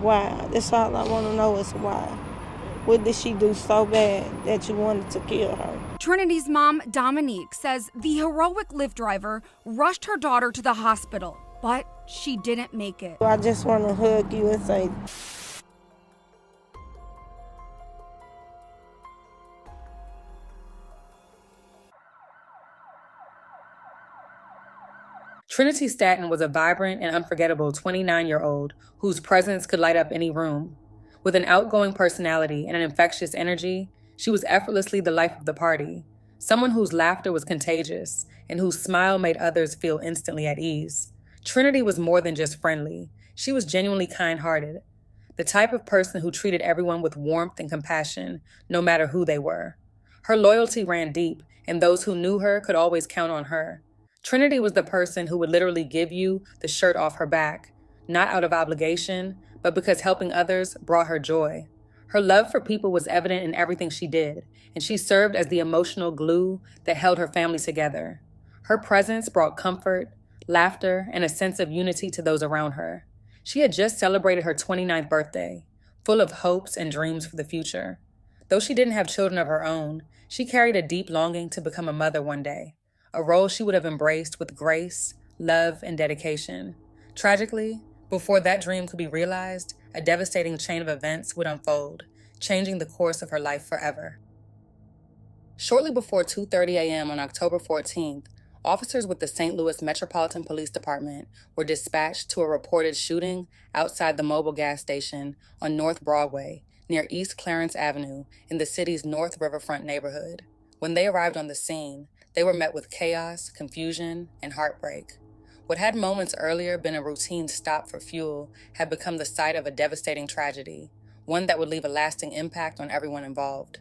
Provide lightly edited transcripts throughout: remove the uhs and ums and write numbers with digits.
why. That's all I want to know is why. What did she do so bad that you wanted to kill her? Trinity's mom, Dominique, says the heroic Lyft driver rushed her daughter to the hospital, but she didn't make it. I just want to hug you and say, Trinity Staten was a vibrant and unforgettable 29-year-old whose presence could light up any room. With an outgoing personality and an infectious energy, she was effortlessly the life of the party, someone whose laughter was contagious and whose smile made others feel instantly at ease. Trinity was more than just friendly. She was genuinely kind-hearted, the type of person who treated everyone with warmth and compassion, no matter who they were. Her loyalty ran deep, and those who knew her could always count on her. Trinity was the person who would literally give you the shirt off her back, not out of obligation, but because helping others brought her joy. Her love for people was evident in everything she did, and she served as the emotional glue that held her family together. Her presence brought comfort, laughter, and a sense of unity to those around her. She had just celebrated her 29th birthday, full of hopes and dreams for the future. Though she didn't have children of her own, she carried a deep longing to become a mother one day, a role she would have embraced with grace, love, and dedication. Tragically, before that dream could be realized, a devastating chain of events would unfold, changing the course of her life forever. Shortly before 2:30 a.m. on October 14th, officers with the St. Louis Metropolitan Police Department were dispatched to a reported shooting outside the Mobil gas station on North Broadway, near East Clarence Avenue in the city's North Riverfront neighborhood. When they arrived on the scene, they were met with chaos, confusion, and heartbreak. What had moments earlier been a routine stop for fuel had become the site of a devastating tragedy, one that would leave a lasting impact on everyone involved.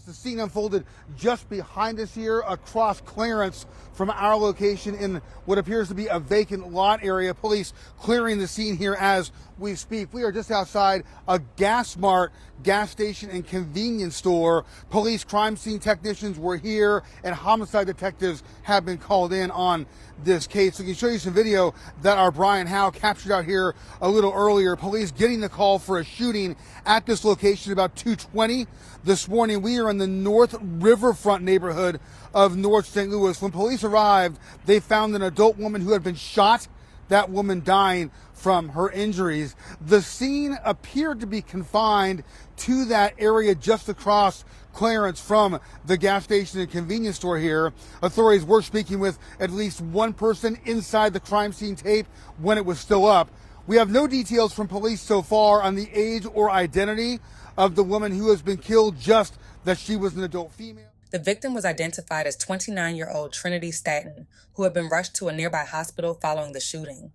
The scene unfolded just behind us here, across Clarence from our location in what appears to be a vacant lot area. Police clearing the scene here as we speak. We are just outside a Gas Mart gas station and convenience store. Police crime scene technicians were here and homicide detectives have been called in on this case. So we can show you some video that our Brian Howe captured out here a little earlier. Police getting the call for a shooting at this location about 2:20 this morning. We are in the North Riverfront neighborhood of North St. Louis. When police arrived, they found an adult woman who had been shot, that woman dying from her injuries. The scene appeared to be confined to that area just across Clarence from the gas station and convenience store here. Authorities were speaking with at least one person inside the crime scene tape when it was still up. We have no details from police so far on the age or identity of the woman who has been killed, just that she was an adult female. The victim was identified as 29-year-old Trinity Staten, who had been rushed to a nearby hospital following the shooting.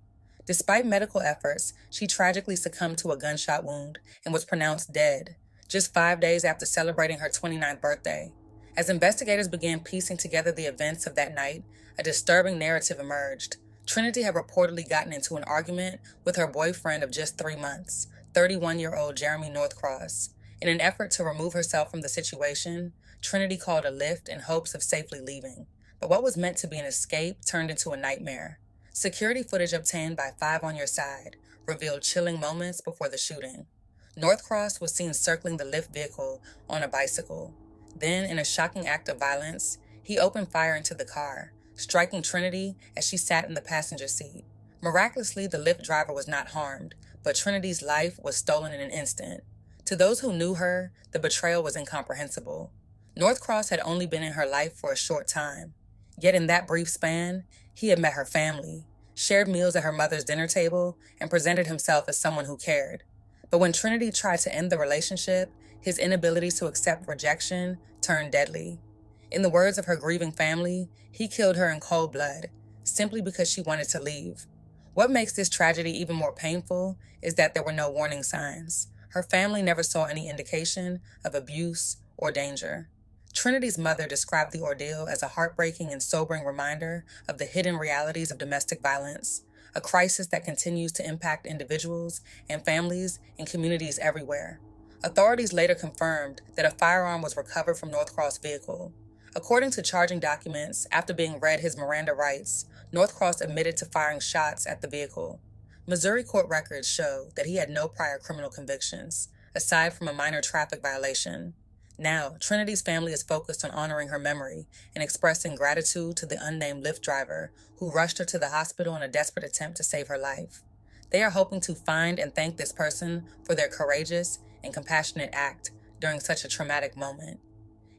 Despite medical efforts, she tragically succumbed to a gunshot wound and was pronounced dead, just 5 days after celebrating her 29th birthday. As investigators began piecing together the events of that night, a disturbing narrative emerged. Trinity had reportedly gotten into an argument with her boyfriend of just 3 months, 31-year-old Jeremy Northcross. In an effort to remove herself from the situation, Trinity called a Lyft in hopes of safely leaving. But what was meant to be an escape turned into a nightmare. Security footage obtained by 5 on Your Side revealed chilling moments before the shooting. Northcross was seen circling the Lyft vehicle on a bicycle. Then, in a shocking act of violence, he opened fire into the car, striking Trinity as she sat in the passenger seat. Miraculously, the Lyft driver was not harmed, but Trinity's life was stolen in an instant. To those who knew her, the betrayal was incomprehensible. Northcross had only been in her life for a short time. Yet in that brief span, he had met her family, shared meals at her mother's dinner table, and presented himself as someone who cared. But when Trinity tried to end the relationship, his inability to accept rejection turned deadly. In the words of her grieving family, he killed her in cold blood, simply because she wanted to leave. What makes this tragedy even more painful is that there were no warning signs. Her family never saw any indication of abuse or danger. Trinity's mother described the ordeal as a heartbreaking and sobering reminder of the hidden realities of domestic violence, a crisis that continues to impact individuals and families in communities everywhere. Authorities later confirmed that a firearm was recovered from Northcross' vehicle. According to charging documents, after being read his Miranda rights, Northcross admitted to firing shots at the vehicle. Missouri court records show that he had no prior criminal convictions, aside from a minor traffic violation. Now, Trinity's family is focused on honoring her memory and expressing gratitude to the unnamed Lyft driver who rushed her to the hospital in a desperate attempt to save her life. They are hoping to find and thank this person for their courageous and compassionate act during such a traumatic moment.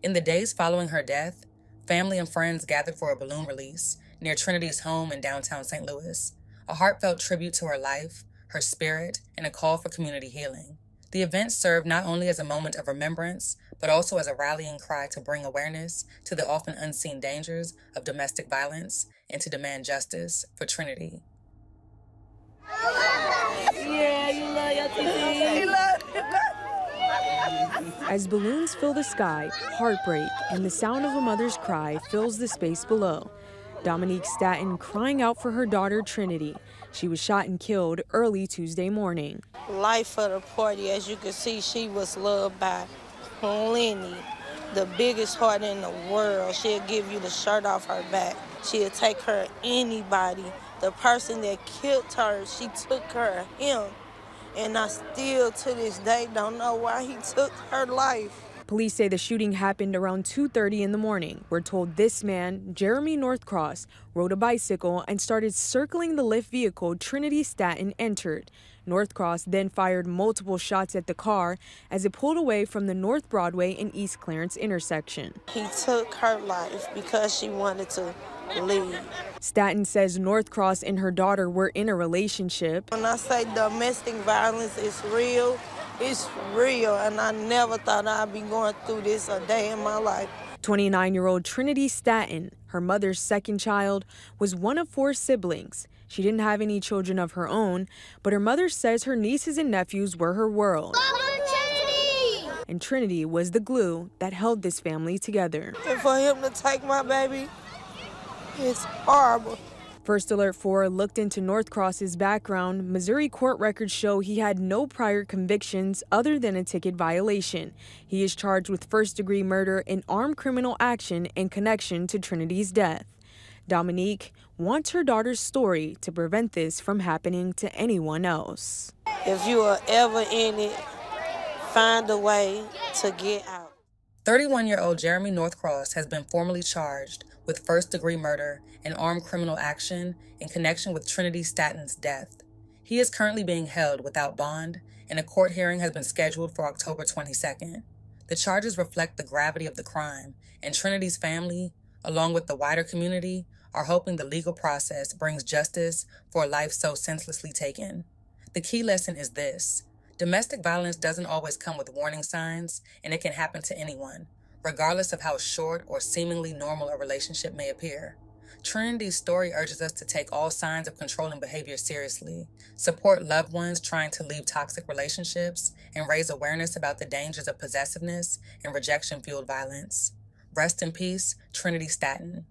In the days following her death, family and friends gathered for a balloon release near Trinity's home in downtown St. Louis, a heartfelt tribute to her life, her spirit, and a call for community healing. The event served not only as a moment of remembrance, but also as a rallying cry to bring awareness to the often unseen dangers of domestic violence and to demand justice for Trinity. Yeah, you love your TV. As balloons fill the sky, heartbreak and the sound of a mother's cry fills the space below. Dominique Staten crying out for her daughter Trinity. She was shot and killed early Tuesday morning. Life of the party, as you can see, she was loved by Lenny, the biggest heart in the world. She'll give you the shirt off her back. She'll take her of anybody. The person that killed her, she took her of him. And I still, to this day, don't know why he took her life. Police say the shooting happened around 2:30 in the morning. We're told this man, Jeremy Northcross, rode a bicycle and started circling the Lyft vehicle Trinity Staten entered. Northcross then fired multiple shots at the car as it pulled away from the North Broadway and East Clarence intersection. He took her life because she wanted to leave. Staten says Northcross and her daughter were in a relationship. When I say domestic violence is real, it's real, and I never thought I'd be going through this a day in my life. 29-year-old Trinity Staten, her mother's second child, was one of 4 siblings. She didn't have any children of her own, but her mother says her nieces and nephews were her world. And Trinity was the glue that held this family together. And for him to take my baby, it's horrible. First Alert 4 looked into Northcross's background. Missouri court records show he had no prior convictions other than a ticket violation. He is charged with first-degree murder and armed criminal action in connection to Trinity's death. Dominique wants her daughter's story to prevent this from happening to anyone else. If you are ever in it, find a way to get out. 31-year-old Jeremy Northcross has been formally charged with first-degree murder and armed criminal action in connection with Trinity Staten's death. He is currently being held without bond, and a court hearing has been scheduled for October 22nd. The charges reflect the gravity of the crime, and Trinity's family, along with the wider community, are hoping the legal process brings justice for a life so senselessly taken. The key lesson is this: domestic violence doesn't always come with warning signs, and it can happen to anyone, regardless of how short or seemingly normal a relationship may appear. Trinity's story urges us to take all signs of controlling behavior seriously, support loved ones trying to leave toxic relationships, and raise awareness about the dangers of possessiveness and rejection-fueled violence. Rest in peace, Trinity Staten.